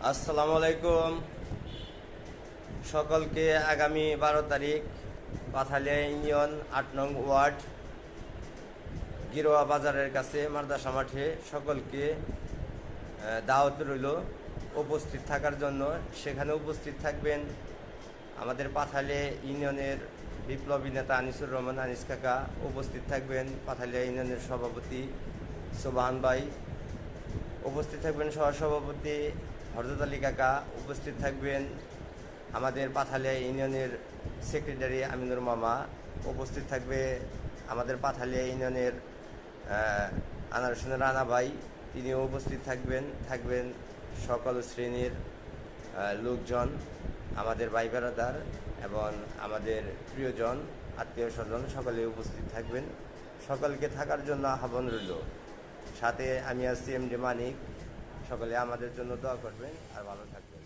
আসসালামু আলাইকুম। সকলকে আগামী 12 তারিখ পাথালিয়া ইউনিয়ন 8 নং ওয়ার্ড গিরোয়া বাজারের কাছে মাদ্রাসা মাঠে সকলকে দাওয়াত রইল উপস্থিত থাকার জন্য। সেখানে উপস্থিত থাকবেন আমাদের পাথালিয়া ইউনিয়নের বিপ্লবী নেতা আনিসুর রহমান আনিস কাকা, উপস্থিত থাকবেন পাথালিয়া ইউনিয়নের সভাপতি সোবাহান ভাই, উপস্থিত থাকবেন সহসভাপতি হরজত আলী কাকা, উপস্থিত থাকবেন আমাদের পাথালিয়া ইউনিয়নের সেক্রেটারি আমিনুর মামা, উপস্থিত থাকবে আমাদের পাথালিয়া ইউনিয়নের আনার হোসেন রানা ভাই, তিনিও উপস্থিত থাকবেন সকল শ্রেণীর লোকজন, আমাদের ভাই বেড়াদার এবং আমাদের প্রিয়জন আত্মীয় স্বজন সকলে উপস্থিত থাকবেন। সকলকে থাকার জন্য আহ্বান রইল। সাথে আমি আছি এমডি মানিক। সকলে আমাদের জন্য দোয়া করবেন আর ভালো থাকবেন।